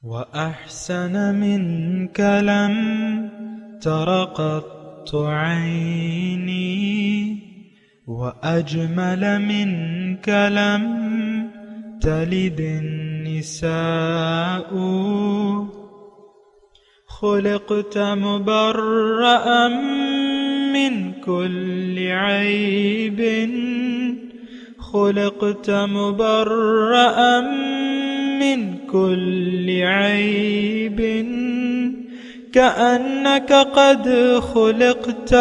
وأحسن منك لم تر قط عيني وأجمل منك لم تلد النساء خلقت مبرأ من كل عيب خلقت مبرأ من كل عيب كأنك قد خلقت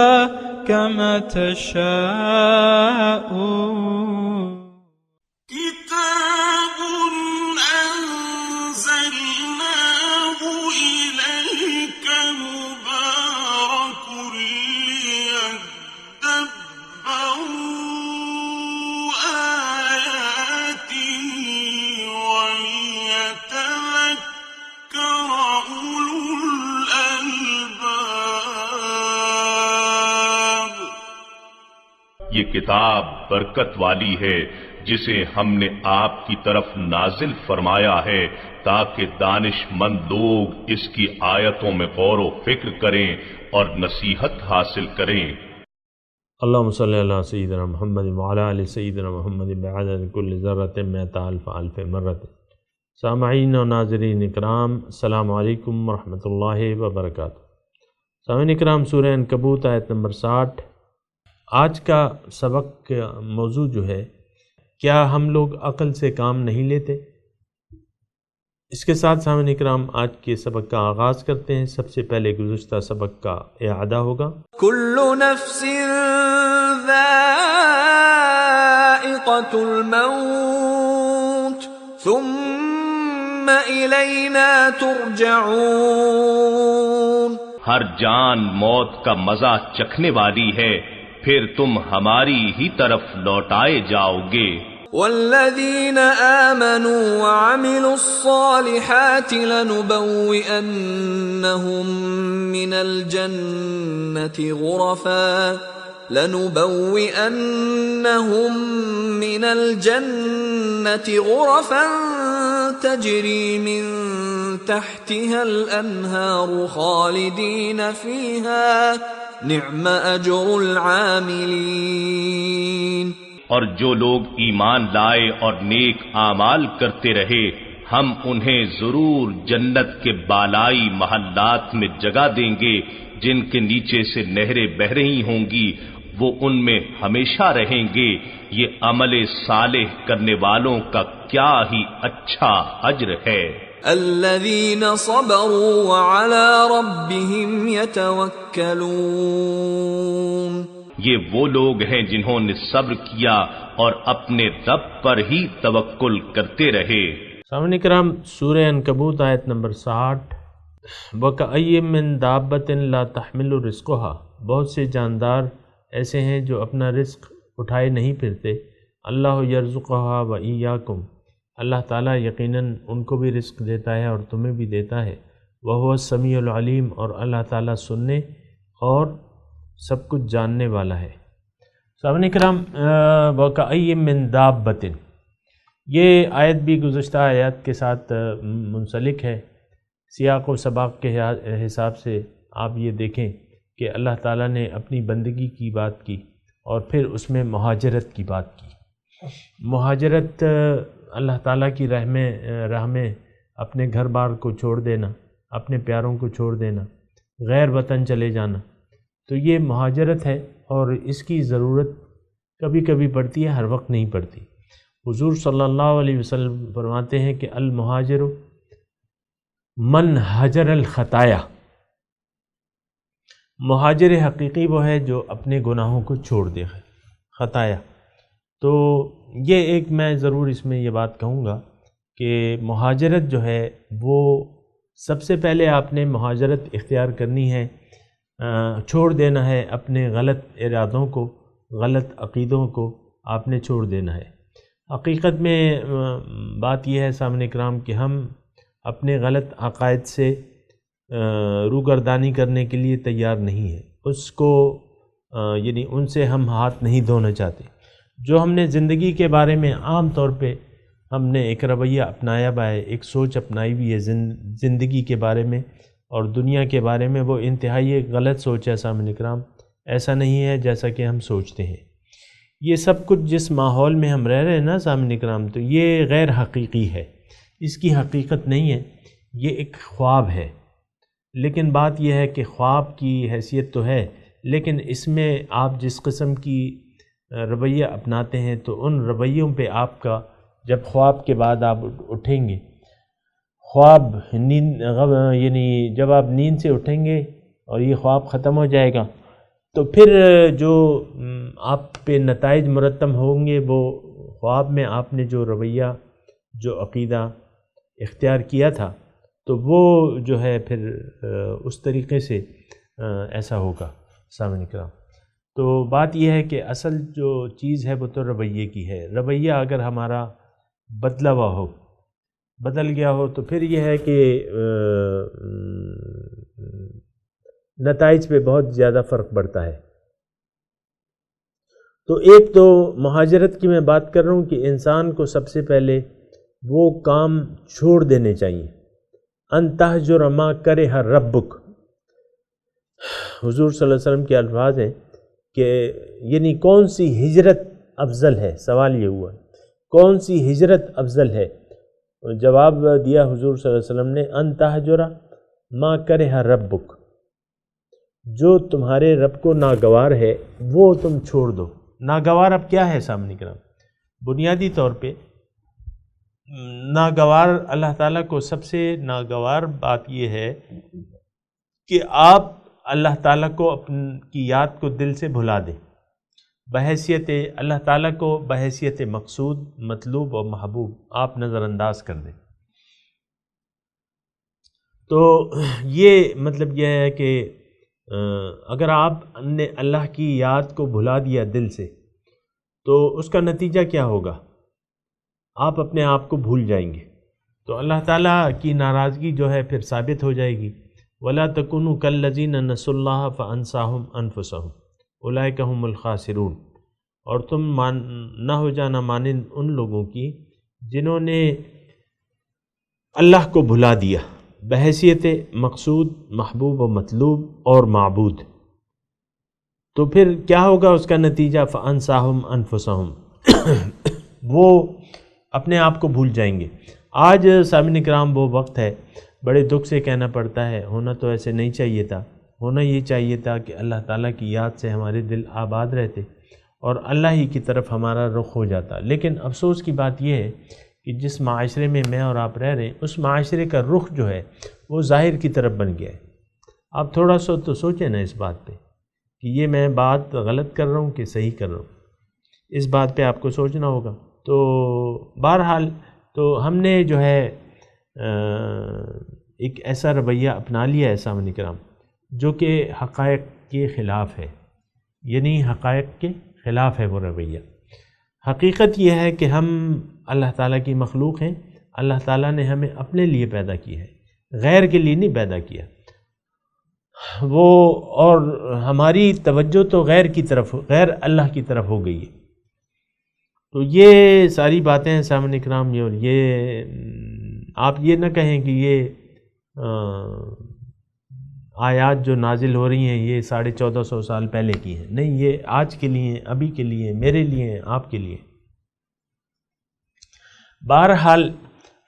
كما تشاء كتاب أنزلناه إليك مبارك ليدبروا آياته وليتذكر أولو الألباب. یہ کتاب برکت والی ہے جسے ہم نے آپ کی طرف نازل فرمایا ہے تاکہ دانش مند لوگ اس کی آیتوں میں غور و فکر کریں اور نصیحت حاصل کریں. اللہم صلی علی سیدنا محمد وعلی آل سیدنا محمد بعدد کل ذرۃ مئۃ الف الف مرۃ. سامعین و ناظرین اکرام، السلام علیکم ورحمۃ اللہ وبرکاتہ. سامعین اکرام، سورہ عنکبوت آیت نمبر 60. آج کا سبق کا موضوع جو ہے، کیا ہم لوگ عقل سے کام نہیں لیتے؟ اس کے ساتھ سامعین اکرام آج کے سبق کا آغاز کرتے ہیں. سب سے پہلے گزشتہ سبق کا اعادہ ہوگا. کل نفس ذائقۃ الموت ثم الینا ترجعون. ہر جان موت کا مزہ چکھنے والی ہے، پھر تم ہماری ہی طرف لوٹائے جاؤ گے. والذین آمنوا وعملوا الصالحات لنبوئنهم من الجنة غرفا تجری من تحتها الانہار خالدین فیہا نعم اجر العاملین. اور جو لوگ ایمان لائے اور نیک اعمال کرتے رہے، ہم انہیں ضرور جنت کے بالائی محلات میں جگہ دیں گے جن کے نیچے سے نہریں بہہ رہی ہوں گی، وہ ان میں ہمیشہ رہیں گے. یہ عمل صالح کرنے والوں کا کیا ہی اچھا اجر ہے. الذین صبروا وعلی ربهم یتوکلون. یہ وہ لوگ ہیں جنہوں نے صبر کیا اور اپنے رب پر ہی توکل کرتے رہے. سامعین کرام، سورہ عنکبوت آیت نمبر 60. وَكَأَيٍّ مِّن دَابَّةٍ لَا تَحْمِلُ رِزْقَهَا. بہت سے جاندار ایسے ہیں جو اپنا رزق اٹھائے نہیں پھرتے. اللہ یرزقها وَإِيَّاكُمْ. اللہ تعالیٰ یقیناً ان کو بھی رزق دیتا ہے اور تمہیں بھی دیتا ہے. وَهُوَ السَّمِيعُ الْعَلِيمُ. اور اللہ تعالیٰ سننے اور سب کچھ جاننے والا ہے. سامعین کرام، وَكَأَيٍّ مِّن دَابَّةٍ، یہ آیت بھی گزشتہ آیات کے ساتھ منسلک ہے. سیاق و سباق کے حساب سے آپ یہ دیکھیں کہ اللہ تعالیٰ نے اپنی بندگی کی بات کی اور پھر اس میں مہاجرت کی بات کی. مہاجرت اللہ تعالیٰ کی راہ میں اپنے گھر بار کو چھوڑ دینا، اپنے پیاروں کو چھوڑ دینا، غیر وطن چلے جانا، تو یہ مہاجرت ہے اور اس کی ضرورت کبھی کبھی پڑتی ہے، ہر وقت نہیں پڑتی. حضور صلی اللہ علیہ وسلم فرماتے ہیں کہ المہاجر من حجر الخطایا. مہاجر حقیقی وہ ہے جو اپنے گناہوں کو چھوڑ دے، خطایا. تو یہ ایک میں ضرور اس میں یہ بات کہوں گا کہ مہاجرت جو ہے وہ سب سے پہلے آپ نے مہاجرت اختیار کرنی ہے، چھوڑ دینا ہے اپنے غلط ارادوں کو، غلط عقیدوں کو آپ نے چھوڑ دینا ہے. حقیقت میں بات یہ ہے سامنے کرام کہ ہم اپنے غلط عقائد سے روگردانی کرنے کے لیے تیار نہیں ہیں. اس کو یعنی ان سے ہم ہاتھ نہیں دھونا چاہتے. جو ہم نے زندگی کے بارے میں عام طور پہ ہم نے ایک رویہ اپنایا ہوا ہے، ایک سوچ اپنائی ہوئی ہے زندگی کے بارے میں اور دنیا کے بارے میں، وہ انتہائی ایک غلط سوچ ہے سامعین اکرام۔ ایسا نہیں ہے جیسا کہ ہم سوچتے ہیں۔ یہ سب کچھ جس ماحول میں ہم رہ رہے ہیں نا سامعین اکرام، تو یہ غیر حقیقی ہے، اس کی حقیقت نہیں ہے، یہ ایک خواب ہے۔ لیکن بات یہ ہے کہ خواب کی حیثیت تو ہے، لیکن اس میں آپ جس قسم کی رویہ اپناتے ہیں تو ان رویوں پہ آپ کا، جب خواب کے بعد آپ اٹھیں گے، خواب یعنی جب آپ نیند سے اٹھیں گے اور یہ خواب ختم ہو جائے گا، تو پھر جو آپ پہ نتائج مرتب ہوں گے، وہ خواب میں آپ نے جو رویہ، جو عقیدہ اختیار کیا تھا، تو وہ جو ہے پھر اس طریقے سے ایسا ہوگا سامعین کرام۔ تو بات یہ ہے کہ اصل جو چیز ہے وہ تو رویے کی ہے۔ رویہ اگر ہمارا بدلا ہوا ہو، بدل گیا ہو، تو پھر یہ ہے کہ نتائج پہ بہت زیادہ فرق پڑتا ہے۔ تو ایک تو مہاجرت کی میں بات کر رہا ہوں کہ انسان کو سب سے پہلے وہ کام چھوڑ دینے چاہیے۔ ان تہجر ما کرہ ربک، حضور صلی اللہ علیہ وسلم کے الفاظ ہیں کہ یعنی کون سی ہجرت افضل ہے، سوال یہ ہوا کون سی ہجرت افضل ہے؟ جواب دیا حضور صلی اللہ علیہ وسلم نے، ان تہجر ما کرہ ربک، جو تمہارے رب کو ناگوار ہے وہ تم چھوڑ دو۔ ناگوار اب کیا ہے سامنے کرام؟ بنیادی طور پہ ناگوار اللہ تعالیٰ کو سب سے ناگوار بات یہ ہے کہ آپ اللہ تعالیٰ کو کی یاد کو دل سے بھلا دیں، بحیثیت اللہ تعالیٰ کو بحیثیت مقصود، مطلوب اور محبوب آپ نظر انداز کر دیں۔ تو یہ مطلب یہ ہے کہ اگر آپ نے اللہ کی یاد کو بھلا دیا دل سے، تو اس کا نتیجہ کیا ہوگا؟ آپ اپنے آپ کو بھول جائیں گے، تو اللہ تعالیٰ کی ناراضگی جو ہے پھر ثابت ہو جائے گی۔ وَلَا تَكُونُوا كَالَّذِينَ نَسُوا اللَّهَ فَأَنسَاهُمْ أَنفُسَهُمْ أُولَٰئِكَ هُمُ الْخَاسِرُونَ، اور تم نہ ہو جانا مانند ان لوگوں کی جنہوں نے اللہ کو بھلا دیا بحیثیت مقصود، محبوب و مطلوب اور معبود۔ تو پھر کیا ہوگا اس کا نتیجہ؟ فَأَنسَاهُمْ أَنفُسَهُمْ، وہ اپنے آپ کو بھول جائیں گے۔ آج سامعین کرام وہ وقت ہے، بڑے دکھ سے کہنا پڑتا ہے، ہونا تو ایسے نہیں چاہیے تھا، ہونا یہ چاہیے تھا کہ اللہ تعالیٰ کی یاد سے ہمارے دل آباد رہتے اور اللہ ہی کی طرف ہمارا رخ ہو جاتا۔ لیکن افسوس کی بات یہ ہے کہ جس معاشرے میں میں اور آپ رہ رہے ہیں، اس معاشرے کا رخ جو ہے وہ ظاہر کی طرف بن گیا ہے۔ آپ تھوڑا سا تو سوچیں نا اس بات پہ کہ یہ میں بات غلط کر رہا ہوں کہ صحیح کر رہا ہوں، اس بات پہ آپ کو سوچنا ہوگا۔ تو بہرحال تو ہم نے جو ہے ایک ایسا رویہ اپنا لیا ہے سامعین کرام جو کہ حقائق کے خلاف ہے، یعنی حقائق کے خلاف ہے وہ رویہ۔ حقیقت یہ ہے کہ ہم اللہ تعالیٰ کی مخلوق ہیں، اللہ تعالیٰ نے ہمیں اپنے لیے پیدا کیا ہے، غیر کے لیے نہیں پیدا کیا وہ، اور ہماری توجہ تو غیر کی طرف، غیر اللہ کی طرف ہو گئی ہے۔ تو یہ ساری باتیں ہیں سامعین اکرام، اور یہ آپ یہ نہ کہیں کہ یہ آیات جو نازل ہو رہی ہیں یہ 1450 سال پہلے کی ہیں، نہیں، یہ آج کے لیے، ابھی کے لیے، میرے لیے، آپ کے لیے۔ بہرحال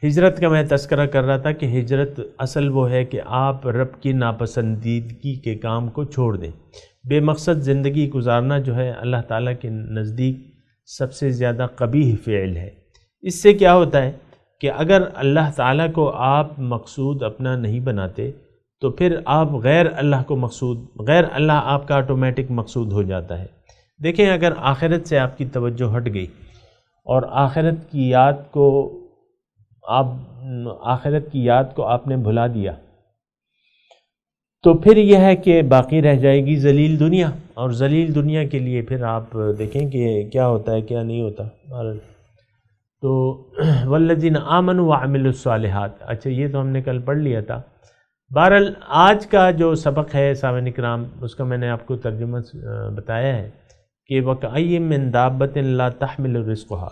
ہجرت کا میں تذکرہ کر رہا تھا کہ ہجرت اصل وہ ہے کہ آپ رب کی ناپسندیدگی کے کام کو چھوڑ دیں۔ بے مقصد زندگی گزارنا جو ہے اللہ تعالیٰ کے نزدیک سب سے زیادہ قبیح فعل ہے۔ اس سے کیا ہوتا ہے کہ اگر اللہ تعالیٰ کو آپ مقصود اپنا نہیں بناتے تو پھر آپ غیر اللہ کو مقصود، غیر اللہ آپ کا آٹومیٹک مقصود ہو جاتا ہے۔ دیکھیں اگر آخرت سے آپ کی توجہ ہٹ گئی اور آخرت کی یاد کو آپ نے بھلا دیا، تو پھر یہ ہے کہ باقی رہ جائے گی ذلیل دنیا، اور ذلیل دنیا کے لیے پھر آپ دیکھیں کہ کیا ہوتا ہے کیا نہیں ہوتا۔ تو والذین آمنوا وعملوا الصالحات، اچھا یہ تو ہم نے کل پڑھ لیا تھا۔ بہرحال آج کا جو سبق ہے سامعین اکرام، اس کا میں نے آپ کو ترجمہ بتایا ہے کہ وَكَأَيٍّ مِّن دَابَّةٍ لَا تَحْمِلُ رِزْقُهَا،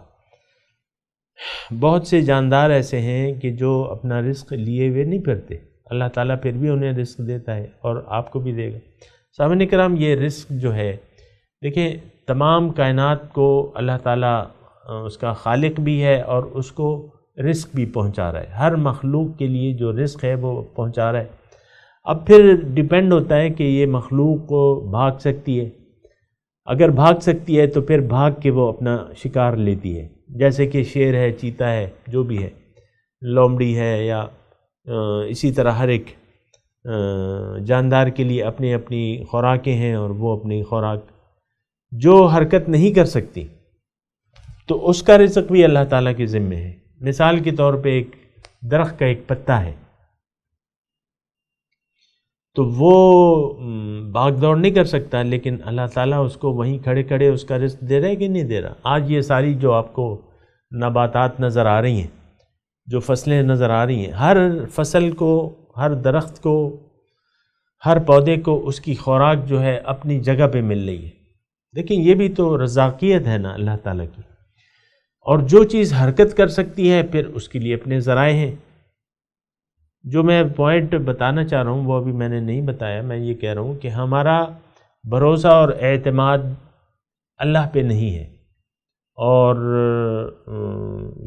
بہت سے جاندار ایسے ہیں کہ جو اپنا رزق لیے ہوئے نہیں پھرتے، اللہ تعالیٰ پھر بھی انہیں رزق دیتا ہے اور آپ کو بھی دے گا۔ سامعین کرام، یہ رزق جو ہے، دیکھیں تمام کائنات کو اللہ تعالیٰ اس کا خالق بھی ہے اور اس کو رزق بھی پہنچا رہا ہے، ہر مخلوق کے لیے جو رزق ہے وہ پہنچا رہا ہے۔ اب پھر ڈیپینڈ ہوتا ہے کہ یہ مخلوق کو بھاگ سکتی ہے، اگر بھاگ سکتی ہے تو پھر بھاگ کے وہ اپنا شکار لیتی ہے، جیسے کہ شیر ہے، چیتا ہے، جو بھی ہے، لومڑی ہے، یا اسی طرح ہر ایک جاندار کے لیے اپنی اپنی خوراکیں ہیں اور وہ اپنی خوراک جو حرکت نہیں کر سکتی تو اس کا رزق بھی اللہ تعالیٰ کے ذمے ہے۔ مثال کے طور پہ ایک درخت کا ایک پتا ہے تو وہ بھاگ دوڑ نہیں کر سکتا، لیکن اللہ تعالیٰ اس کو وہیں کھڑے کھڑے اس کا رزق دے رہا ہے کہ نہیں دے رہا۔ آج یہ ساری جو آپ کو نباتات نظر آ رہی ہیں، جو فصلیں نظر آ رہی ہیں، ہر فصل کو، ہر درخت کو، ہر پودے کو اس کی خوراک جو ہے اپنی جگہ پہ مل رہی ہے۔ لیکن یہ بھی تو رزاقیت ہے نا اللہ تعالیٰ کی، اور جو چیز حرکت کر سکتی ہے پھر اس کے لیے اپنے ذرائع ہیں۔ جو میں پوائنٹ بتانا چاہ رہا ہوں وہ ابھی میں نے نہیں بتایا، میں یہ کہہ رہا ہوں کہ ہمارا بھروسہ اور اعتماد اللہ پہ نہیں ہے اور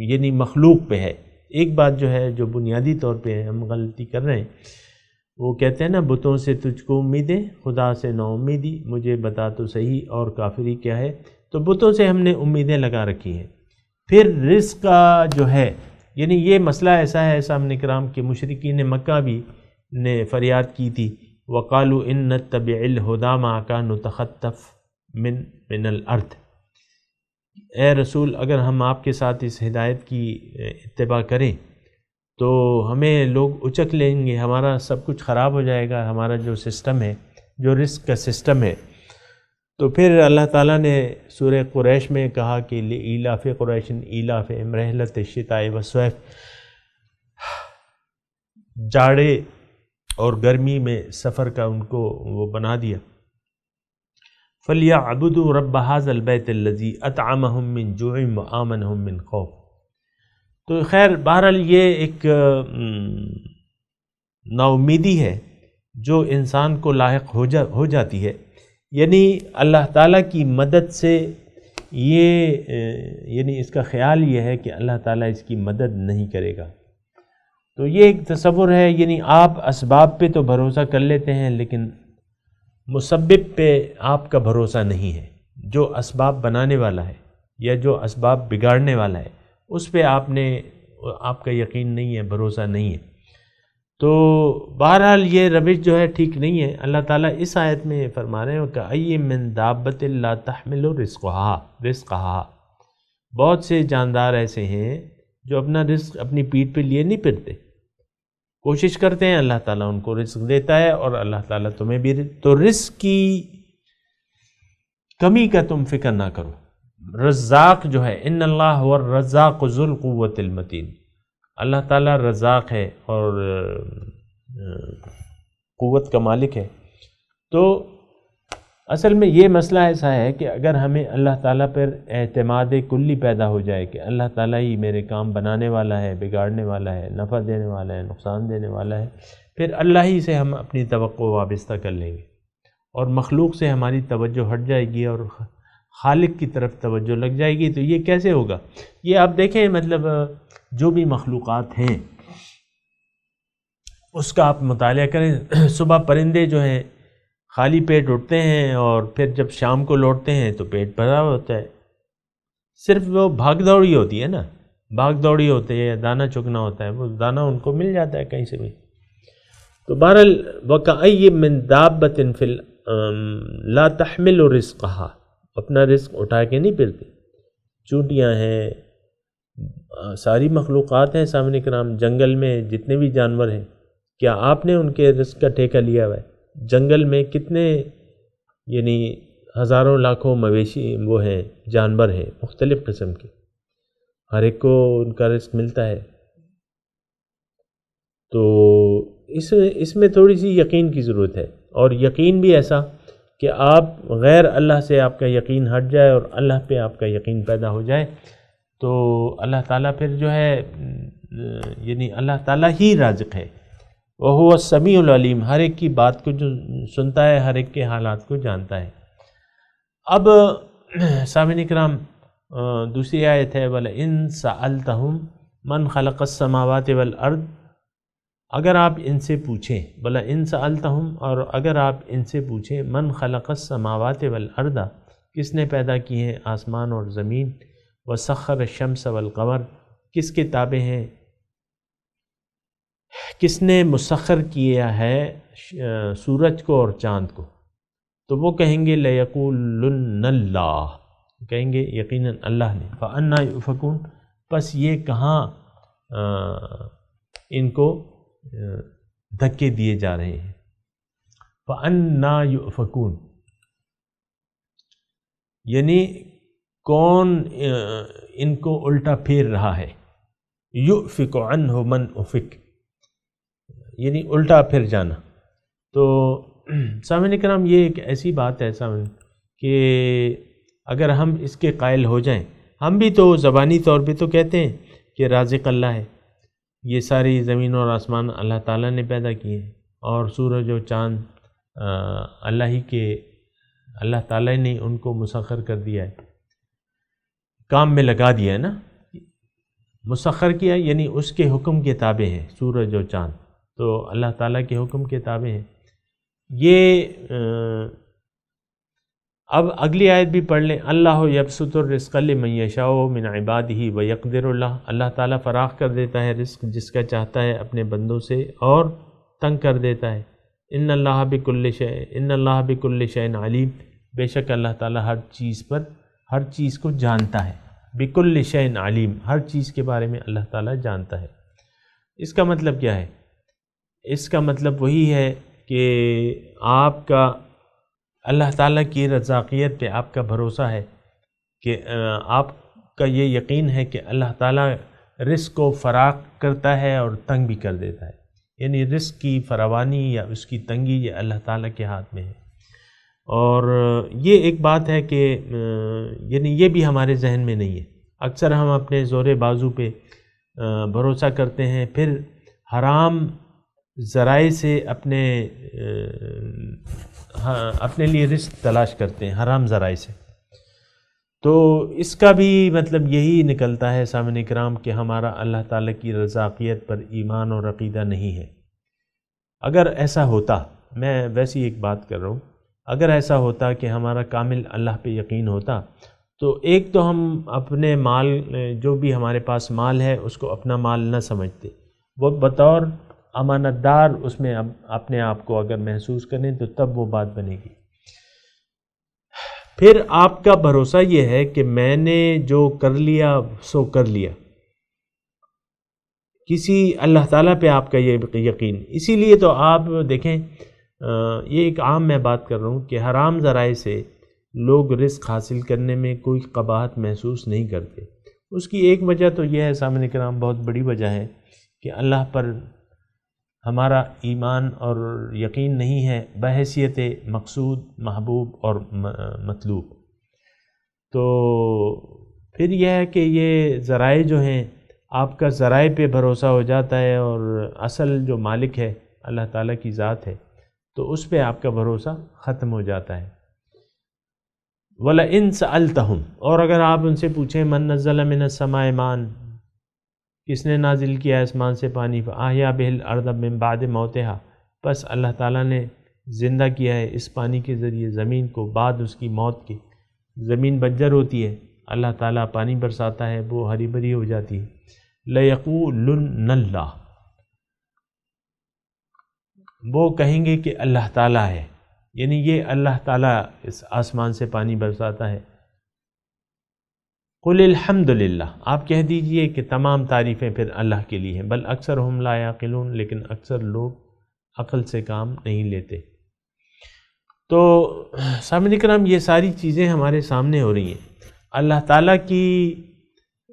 یعنی مخلوق پہ ہے۔ ایک بات جو ہے جو بنیادی طور پہ ہم غلطی کر رہے ہیں، وہ کہتے ہیں نا بتوں سے تجھ کو امیدیں، خدا سے نا امیدی، مجھے بتا تو صحیح اور کافری کیا ہے۔ تو بتوں سے ہم نے امیدیں لگا رکھی ہیں۔ پھر رزق کا جو ہے، یعنی یہ مسئلہ ایسا ہے سامنے کرام کہ مشرکین مکہ بھی نے فریاد کی تھی، وَقَالُوا إِن نَتَّبِعِ الْهُدَىٰ مَعَكَ نُتَخَطَّفْ مِنَ الْأَرْضِ، اے رسول اگر ہم آپ کے ساتھ اس ہدایت کی اتباع کریں تو ہمیں لوگ اچک لیں گے، ہمارا سب کچھ خراب ہو جائے گا، ہمارا جو سسٹم ہے، جو رزق کا سسٹم ہے۔ تو پھر اللہ تعالیٰ نے سورہ قریش میں کہا کہ لِإِيلَافِ قُرَيْشٍ إِيلَافِهِمْ رِحْلَةَ الشِّتَاءِ وَالصَّيْفِ، جاڑے اور گرمی میں سفر کا ان کو وہ بنا دیا۔ فَلْيَعْبُدُوا رَبَّ هَذَا الْبَيْتِ الَّذِي أَطْعَمَهُم مِّن جُوعٍ وَآمَنَهُم مِّن خَوْفٍ۔ تو خیر بہرحال یہ ایک نا امیدی ہے جو انسان کو لاحق ہو جاتی ہے، یعنی اللہ تعالیٰ کی مدد سے یہ یعنی اس کا خیال یہ ہے کہ اللہ تعالیٰ اس کی مدد نہیں کرے گا۔ تو یہ ایک تصور ہے، یعنی آپ اسباب پہ تو بھروسہ کر لیتے ہیں لیکن مسبب پہ آپ کا بھروسہ نہیں ہے، جو اسباب بنانے والا ہے یا جو اسباب بگاڑنے والا ہے اس پہ آپ کا یقین نہیں ہے، بھروسہ نہیں ہے۔ تو بہرحال یہ روش جو ہے ٹھیک نہیں ہے۔ اللہ تعالیٰ اس آیت میں فرما رہے ہیں کہ اَيٍّ مِّن دَابَّةٍ لَا تَحْمِلُ رِزْقَهَا، بہت سے جاندار ایسے ہیں جو اپنا رزق اپنی پیٹھ پہ لیے نہیں پھرتے، کوشش کرتے ہیں، اللہ تعالیٰ ان کو رزق دیتا ہے اور اللہ تعالیٰ تمہیں بھی تو رزق کی کمی کا تم فکر نہ کرو۔ رزاق جو ہے، ان اللہ هو الرزاق ذو القوۃ المتین، اللہ تعالیٰ رزاق ہے اور قوت کا مالک ہے۔ تو اصل میں یہ مسئلہ ایسا ہے کہ اگر ہمیں اللہ تعالیٰ پر اعتماد کلی پیدا ہو جائے کہ اللہ تعالیٰ ہی میرے کام بنانے والا ہے، بگاڑنے والا ہے، نفع دینے والا ہے، نقصان دینے والا ہے، پھر اللہ ہی سے ہم اپنی توقع وابستہ کر لیں گے اور مخلوق سے ہماری توجہ ہٹ جائے گی اور خالق کی طرف توجہ لگ جائے گی۔ تو یہ کیسے ہوگا؟ یہ آپ دیکھیں، مطلب جو بھی مخلوقات ہیں اس کا آپ مطالعہ کریں۔ صبح پرندے جو ہیں خالی پیٹ اٹھتے ہیں اور پھر جب شام کو لوٹتے ہیں تو پیٹ بھرا ہوتا ہے، صرف وہ بھاگ دوڑی ہوتی ہے نا، بھاگ دوڑی ہوتے ہیں، دانہ چگنا ہوتا ہے، وہ دانہ ان کو مل جاتا ہے کہیں سے بھی۔ تو بہرحال وَكَأَيٍّ مِّن دَابَّةٍ فِي لَا تَحْمِلُ رِزْقَهَا، اپنا رزق اٹھا کے نہیں پھرتے۔ چونٹیاں ہیں، ساری مخلوقات ہیں سامنے کرام، جنگل میں جتنے بھی جانور ہیں، کیا آپ نے ان کے رزق کا ٹھیکہ لیا ہوا ہے؟ جنگل میں کتنے یعنی ہزاروں لاکھوں مویشی وہ ہیں، جانور ہیں مختلف قسم کے، ہر ایک کو ان کا رزق ملتا ہے۔ تو اس میں تھوڑی سی یقین کی ضرورت ہے، اور یقین بھی ایسا کہ آپ غیر اللہ سے آپ کا یقین ہٹ جائے اور اللہ پہ آپ کا یقین پیدا ہو جائے، تو اللہ تعالیٰ پھر جو ہے یعنی اللہ تعالیٰ ہی رازق ہے، وَهُوَ السَّمِيعُ الْعَلِيمُ، ہر ایک کی بات کو جو سنتا ہے، ہر ایک کے حالات کو جانتا ہے۔ اب سامعین اکرام دوسری آیت ہے وَلَئِن سَأَلْتَهُمْ مَنْ خَلَقَ السَّمَاوَاتِ وَالْأَرْضِ، اگر آپ ان سے پوچھیں، وَلَئِن سَأَلْتَهُمْ، اور اگر آپ ان سے پوچھیں مَنْ خَلَقَ السَّمَاوَاتِ وَالْأَرْضَ، کس نے پیدا کی ہیں آسمان اور زمین، وَسَخَّرَ الشَّمْسَ وَالْقَمَرَ، کس کے تابع ہیں، کس نے مسخر کیا ہے سورج کو اور چاند کو، تو وہ کہیں گے لَيَقُولُنَّ اللَّهُ، کہیں گے یقیناً اللہ نے، فَأَنَّا يُؤْفَكُونَ، پس یہ کہاں ان کو دھکے دیے جا رہے ہیں۔ فَأَنَّا يُؤْفَكُونَ یعنی کون ان کو الٹا پھیر رہا ہے، یؤفک عنہ من افک یعنی الٹا پھر جانا۔ تو سامعین کرام یہ ایک ایسی بات ہے سامعین کہ اگر ہم اس کے قائل ہو جائیں، ہم بھی تو زبانی طور پہ تو کہتے ہیں کہ رازق اللہ ہے، یہ ساری زمین اور آسمان اللہ تعالیٰ نے پیدا کیے ہیں، اور سورج و چاند اللہ تعالیٰ نے ان کو مسخر کر دیا ہے، کام میں لگا دیا ہے نا، مسخر کیا یعنی اس کے حکم کے تابع ہیں سورج و چاند، تو اللہ تعالیٰ کے حکم کے تابع ہیں۔ یہ اب اگلی آیت بھی پڑھ لیں، اللہ یبسط الرزق لمن یشاء من عبادہ ویقدر اللہ، اللہ تعالیٰ فراخ کر دیتا ہے رزق جس کا چاہتا ہے اپنے بندوں سے اور تنگ کر دیتا ہے۔ ان اللہ بکل شیء علیم، بے شک اللہ تعالیٰ ہر چیز کو جانتا ہے، بکل شیء علیم، ہر چیز کے بارے میں اللہ تعالیٰ جانتا ہے۔ اس کا مطلب کیا ہے؟ اس کا مطلب وہی ہے کہ آپ کا اللہ تعالیٰ کی رزاقیت پہ آپ کا بھروسہ ہے، کہ آپ کا یہ یقین ہے کہ اللہ تعالیٰ رزق کو فراخ کرتا ہے اور تنگ بھی کر دیتا ہے، یعنی رزق کی فراوانی یا اس کی تنگی یہ اللہ تعالیٰ کے ہاتھ میں ہے۔ اور یہ ایک بات ہے کہ یعنی یہ بھی ہمارے ذہن میں نہیں ہے، اکثر ہم اپنے زور بازو پہ بھروسہ کرتے ہیں، پھر حرام ذرائع سے اپنے لیے رزق تلاش کرتے ہیں، حرام ذرائع سے۔ تو اس کا بھی مطلب یہی نکلتا ہے سامعین کرام کہ ہمارا اللہ تعالیٰ کی رزاقیت پر ایمان اور عقیدہ نہیں ہے۔ اگر ایسا ہوتا، میں ویسی ایک بات کر رہا ہوں، اگر ایسا ہوتا کہ ہمارا کامل اللہ پہ یقین ہوتا تو ایک تو ہم اپنے مال، جو بھی ہمارے پاس مال ہے اس کو اپنا مال نہ سمجھتے، وہ بطور امانت دار اس میں اپنے آپ کو اگر محسوس کریں تو تب وہ بات بنے گی۔ پھر آپ کا بھروسہ یہ ہے کہ میں نے جو کر لیا سو کر لیا، کسی اللہ تعالیٰ پہ آپ کا یہ یقین، اسی لیے تو آپ دیکھیں یہ ایک عام میں بات کر رہا ہوں کہ حرام ذرائع سے لوگ رزق حاصل کرنے میں کوئی قباحت محسوس نہیں کرتے۔ اس کی ایک وجہ تو یہ ہے سامعین کرام، بہت بڑی وجہ ہے کہ اللہ پر ہمارا ایمان اور یقین نہیں ہے بحیثیت مقصود، محبوب اور مطلوب۔ تو پھر یہ ہے کہ یہ ذرائع جو ہیں، آپ کا ذرائع پہ بھروسہ ہو جاتا ہے اور اصل جو مالک ہے اللہ تعالیٰ کی ذات ہے، تو اس پہ آپ کا بھروسہ ختم ہو جاتا ہے۔ وَلَئِن سَأَلْتَهُمْ، اور اگر آپ ان سے پوچھیں من نزل من السماء ماء، کس نے نازل کیا آسمان سے پانی، فَأَحْيَا بِهِ الْأَرْضَ مِن بَعْدِ مَوْتِهَا، پس اللہ تعالیٰ نے زندہ کیا ہے اس پانی کے ذریعے زمین کو بعد اس کی موت کے۔ زمین بنجر ہوتی ہے، اللہ تعالیٰ پانی برساتا ہے، وہ ہری بھری ہو جاتی ہے۔ لَيَقُولُنَّ اللَّهُ، وہ کہیں گے کہ اللہ تعالیٰ ہے، یعنی یہ اللہ تعالیٰ اس آسمان سے پانی برساتا ہے۔ قُلِ الْحَمْدُ لِلَّهِ، آپ کہہ دیجئے کہ تمام تعریفیں پھر اللہ کے لیے ہیں، بل اکثرهم لا یعقلون، لیکن اکثر لوگ عقل سے کام نہیں لیتے۔ تو سامعین کرام یہ ساری چیزیں ہمارے سامنے ہو رہی ہیں، اللہ تعالیٰ کی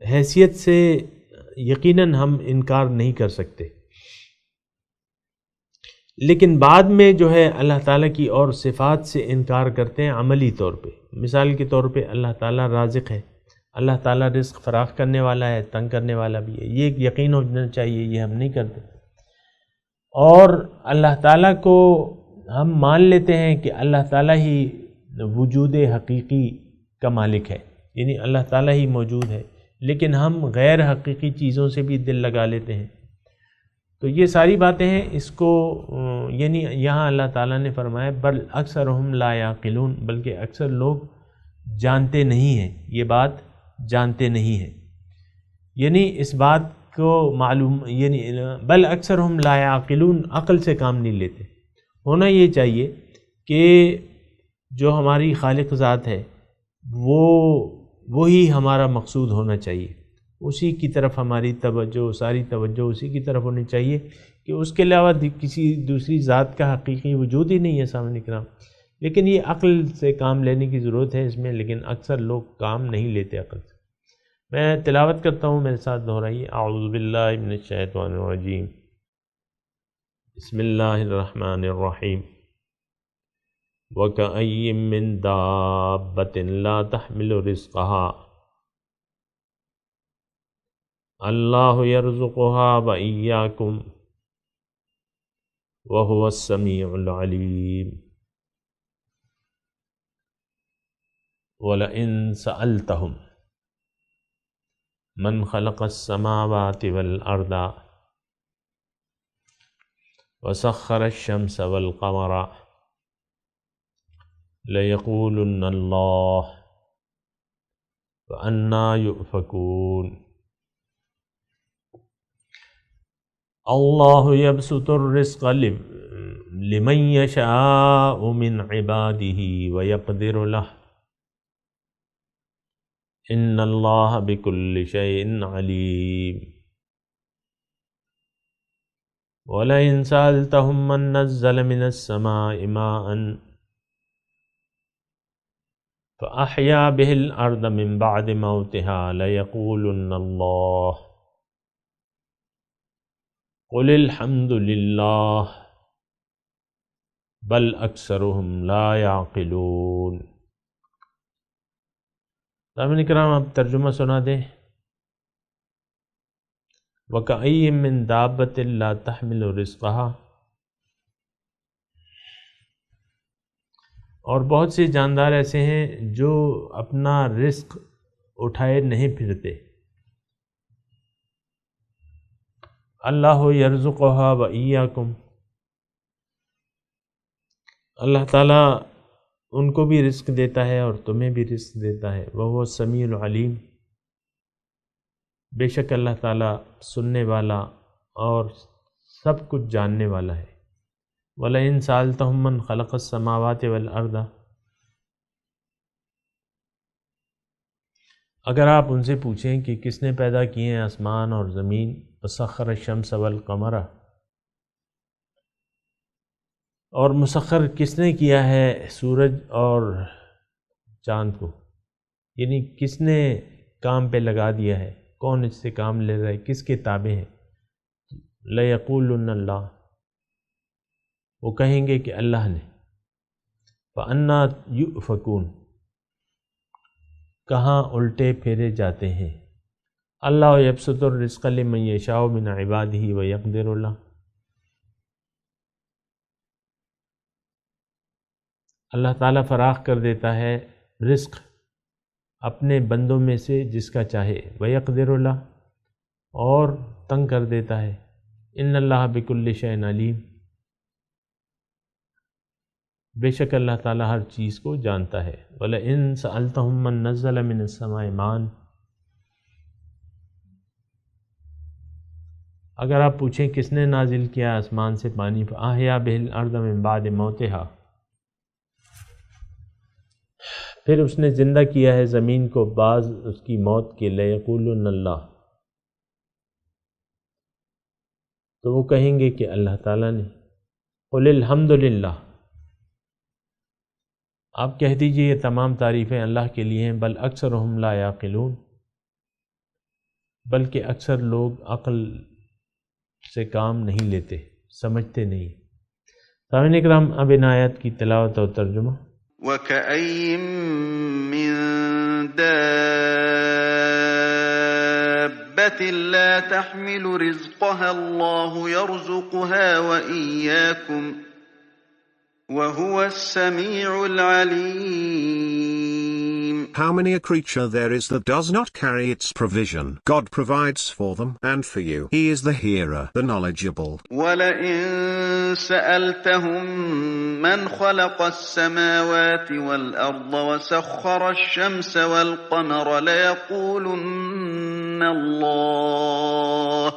حیثیت سے یقیناً ہم انکار نہیں کر سکتے، لیکن بعد میں جو ہے اللہ تعالیٰ کی اور صفات سے انکار کرتے ہیں عملی طور پہ۔ مثال کے طور پہ اللہ تعالیٰ رازق ہے، اللہ تعالیٰ رزق فراخ کرنے والا ہے، تنگ کرنے والا بھی ہے، یہ ایک یقین ہونا چاہیے، یہ ہم نہیں کرتے۔ اور اللہ تعالیٰ کو ہم مان لیتے ہیں کہ اللہ تعالیٰ ہی وجود حقیقی کا مالک ہے، یعنی اللہ تعالیٰ ہی موجود ہے، لیکن ہم غیر حقیقی چیزوں سے بھی دل لگا لیتے ہیں۔ تو یہ ساری باتیں ہیں، اس کو یعنی یہاں اللہ تعالیٰ نے فرمایا بل اکثرہم لا یعقلون، بلکہ اکثر لوگ جانتے نہیں ہیں، یہ بات جانتے نہیں ہیں، یعنی اس بات کو معلوم، یعنی بل اکثرہم لا یعقلون، عقل سے کام نہیں لیتے۔ ہونا یہ چاہیے کہ جو ہماری خالق ذات ہے وہی ہمارا مقصود ہونا چاہیے، اسی کی طرف ہماری توجہ، ساری توجہ اسی کی طرف ہونی چاہیے کہ اس کے علاوہ کسی دوسری ذات کا حقیقی وجود ہی نہیں ہے سامنے کرام۔ لیکن یہ عقل سے کام لینے کی ضرورت ہے اس میں، لیکن اکثر لوگ کام نہیں لیتے عقل سے۔ میں تلاوت کرتا ہوں، میرے ساتھ دہرائیے۔ اعوذ باللہ من الشیطان الرجیم، بسم اللہ الرحمن الرحیم۔ وَكَأَيٍّ مِّن دَابَّةٍ لَا تَحْمِلُ رِزْقَهَا اللہ يرزقها وإياكم وهو السميع العليم ولئن سألتهم من خلق السماوات والأرض وسخر الشمس والقمر ليقولن الله فأنى يؤفكون اللہ یبسط الرزق لمن یشاء من عباده ویقدر له ان اللہ بكل شیء علیم ولئن سألتهم من نزل من السماء ماء فأحیا به الأرض من بعد موتها ليقولن اللہ قل الحمد للہ بل اکثرهم لا یعقلون۔ سامعین کرام، اب ترجمہ سنا دیں۔ وَكَأَيٍّ مِّن دَابَّةٍ لَا تَحْمِلُ رِزْقَهَا، اور بہت سے جاندار ایسے ہیں جو اپنا رزق اٹھائے نہیں پھرتے۔ اللہ یرزقها وإیاکم، اللہ تعالیٰ ان کو بھی رزق دیتا ہے اور تمہیں بھی رزق دیتا ہے۔ وہو السمیع العلیم، بے شک اللہ تعالیٰ سننے والا اور سب کچھ جاننے والا ہے۔ وَلَئِن سَأَلْتَهُم مَّن خَلَقَ السَّمَاوَاتِ وَالْأَرْضَ، اگر آپ ان سے پوچھیں کہ کس نے پیدا کیے ہیں آسمان اور زمین، وسخر الشمس والقمر، اور مسخر کس نے کیا ہے سورج اور چاند کو، یعنی کس نے کام پہ لگا دیا ہے، کون اس سے کام لے رہا ہے، کس کے تابع ہیں؟ لَيَقُولُنَّ اللَّهُ، وہ کہیں گے کہ اللہ نے۔ فَأَنَّى يُؤْفَكُونَ، کہاں الٹے پھیرے جاتے ہیں۔ اللہ یبسط الرزق لمن یشاء من عباده ویقدر له، اللہ تعالیٰ فراخ کر دیتا ہے رزق اپنے بندوں میں سے جس کا چاہے، ویقدر له، اور تنگ کر دیتا ہے۔ ان اللہ بکل شیء علیم، بے شک اللہ تعالیٰ ہر چیز کو جانتا ہے۔ وَلَئِن سَأَلْتَهُم مَّن نَّزَّلَ مِنَ السَّمَاءِ مَاءً، اگر آپ پوچھیں کس نے نازل کیا آسمان سے پانی، فَأَحْيَا بِهِ الْأَرْضَ مِن بَعْدِ مَوْتِهَا، پھر اس نے زندہ کیا ہے زمین کو بعد اس کی موت کے، لَيَقُولُنَّ اللَّهُ، تو وہ کہیں گے کہ اللہ تعالیٰ نے۔ قُلِ الْحَمْدُ لِلَّهِ، آپ کہہ دیجئے یہ تمام تعریفیں اللہ کے لیے ہیں۔ بل اکثرہم لا یعقلون، بلکہ اکثر لوگ عقل سے کام نہیں لیتے، سمجھتے نہیں۔ سامعین اکرام، اب ان آیات کی تلاوت اور ترجمہ۔ وكأي من دابة لا تحمل رزقها الله يرزقها وإياكم وهو السميع العليم. How many a creature there is that does not carry its provision. God provides for them and for you. He is the hearer, the knowledgeable. وَلَئِن سَأَلْتَهُم مَّنْ خَلَقَ السَّمَاوَاتِ وَالْأَرْضَ وَسَخَّرَ الشَّمْسَ وَالْقَمَرَ لَيَقُولُنَّ اللَّهُ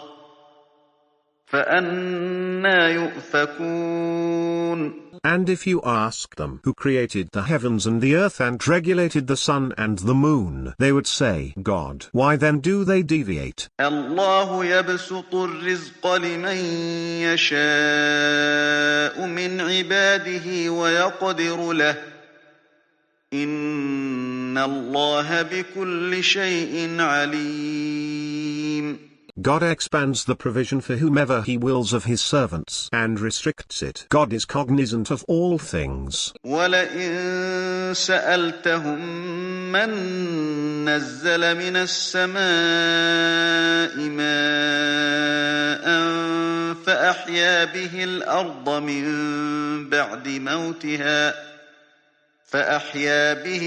فَأَنَّىٰ يُؤْفَكُونَ. And if you ask them who created the heavens and the earth and regulated the sun and the moon, they would say, God. Why then do they deviate? الله يبسط الرزق لمن يشاء من عباده ويقدر له إن الله بكل شيء عليم. God expands the provision for whomever he wills of his servants and restricts it. God is cognizant of all things. وَلَئِن سَأَلْتَهُم مَّن نَّزَّلَ مِنَ السَّمَاءِ مَاءً فَأَحْيَا بِهِ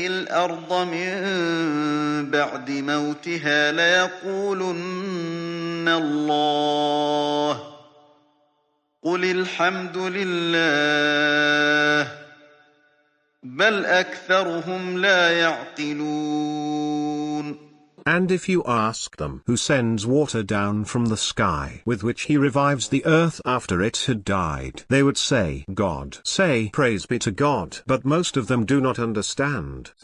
الْأَرْضَ من بعد موتها ليقولن الله قل الحمد لله بل أكثرهم لا يعقلون. And if you ask them who sends water down from the sky with which he revives the earth after it had died, they would say, God. Say, praise be to God, but most of them do not understand.